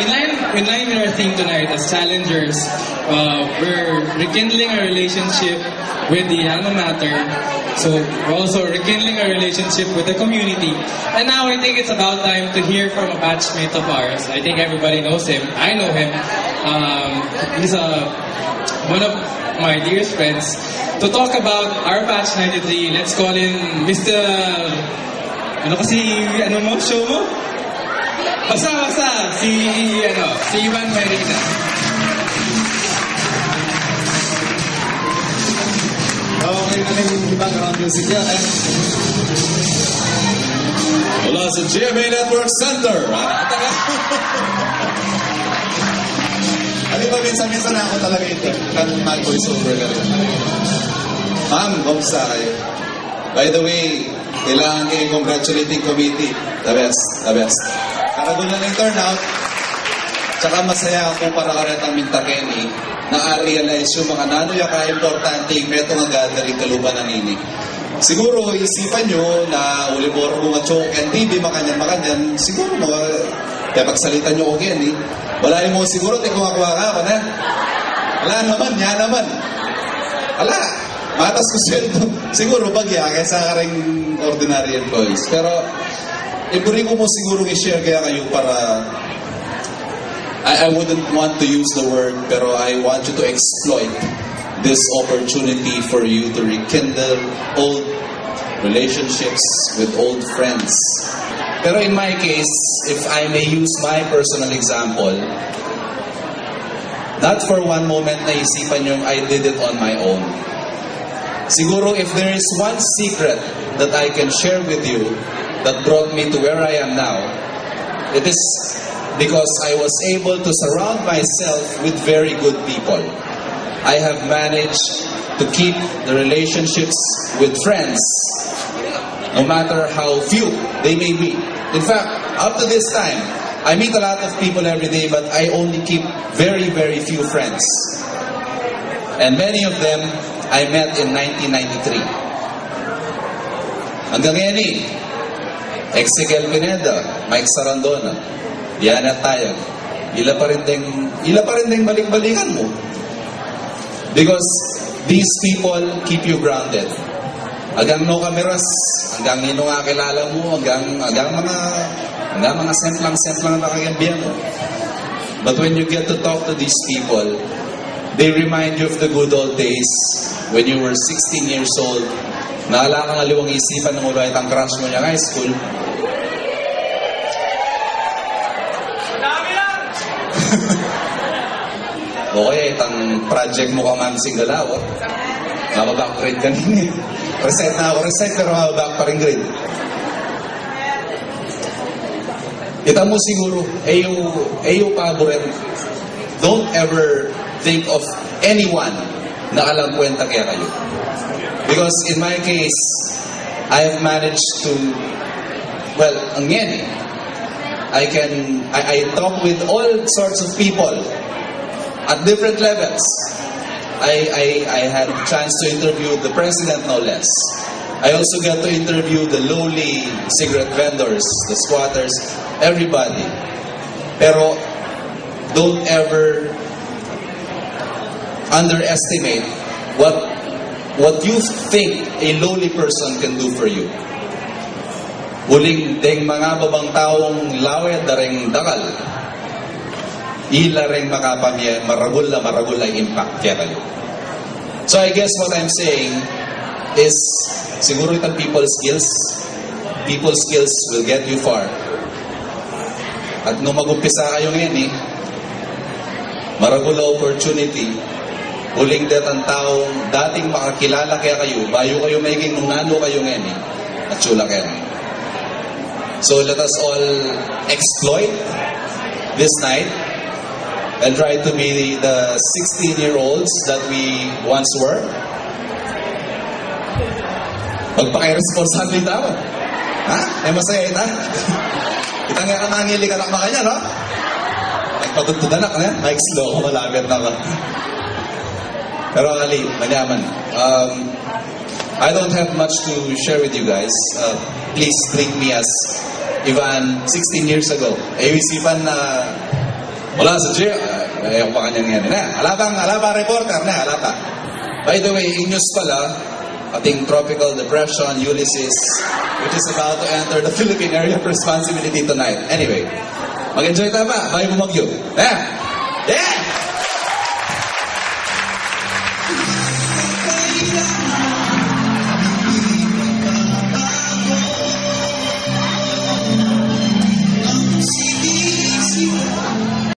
In line with our theme tonight as challengers, we're rekindling our relationship with the alma mater. So we're also rekindling our relationship with the community. And now I think it's about time to hear from a batchmate of ours. I think everybody knows him. I know him. He's one of my dearest friends. To talk about our batch 93, let's call him Mr. Show mo? Basta, si Ivan Marina. Okay na yung background music niya. Mula sa GMA Network Center. Ano ba, minsan ako talaga ito. Mag-voiceover ka rin. Ma'am, kamusta kayo? By the way, kailangan kayo congratulating committee. The best. Karagulan ng turnout. Tsaka masaya ako para karetang Mintakeni na-realize yung mga nanoy ka-importante yung meto nga gathering kaluban ng ini. Siguro, isipan nyo na ulimoro mga choke and TV, makanyan, siguro mo, kaya pagsalitan nyo ko yan wala yung mo siguro, kumakuha ka na. Wala naman, yan naman. Wala. Matas ko sweldo. Siguro bagya, kaysa ka rin ordinary employees. Pero, iburi ko mo siguro i-share kaya kayo para I wouldn't want to use the word, pero I want you to exploit this opportunity for you to rekindle old relationships with old friends. Pero in my case, if I may use my personal example, not for one moment naisipan yung I did it on my own. Siguro if there is one secret that I can share with you that brought me to where I am now, it is because I was able to surround myself with very good people. I have managed to keep the relationships with friends, no matter how few they may be. In fact, up to this time, I meet a lot of people every day, but I only keep very, very few friends. And many of them I met in 1993. Hanggang ngayon Exequiel Pineda, Mike Sarandona, yan at tayo. Ila pa rin ding balik-balikan mo. Because these people keep you grounded. Hanggang no kameras, hanggang nino nga kilala mo, hanggang mga semplang na kakagambyan mo. But when you get to talk to these people, they remind you of the good old days when you were 16 years old. Naala kang aliwang isipan ng ulit ang crush mo niya high school. Okay, itang project mo ka mansing galawat. Mababak grade kanina. Reset na ako, pero mababak pa rin grade. Kita mo siguro, ayo paboret. Don't ever think of anyone na alam kwenta kaya kayo. Because in my case, I have managed to, well, again, I talk with all sorts of people at different levels. I had a chance to interview the president, no less. I also got to interview the lowly cigarette vendors, the squatters, everybody. Pero don't ever underestimate what you think a lowly person can do for you. Uling deng mga babang taong lawet dareng dakal. Ila ring makapamye maragul ay impact kaya kayo. So I guess what I'm saying is siguro itong people skills will get you far. At nung mag-umpisa kayo ngayon maragul opportunity, huling det ang taong dating makakilala kaya kayo, bayo kayo maiging nung nano kayo ngayon at sula kayo. So let us all exploit this night and try to be the 16-year-olds that we once were. Magpaka-responsable tao. Ha? Masaya ita? Kita nga kamangili ka nakma kanya, no? Nagpatugtudanak na yan. Mike slow ko malapit na ka. Pero Ali, manyaman. I don't have much to share with you guys. Please treat me as Ivan 16 years ago. Isipan na Wala sa Gio. Ayaw pa kanyang yan. Ala bang reporter na, ala pa. By the way, in news pala, ating tropical depression, Ulysses, which is about to enter the Philippine area of responsibility tonight. Anyway, mag-enjoy tayo ba? Bayo mo mag-you. Yeah!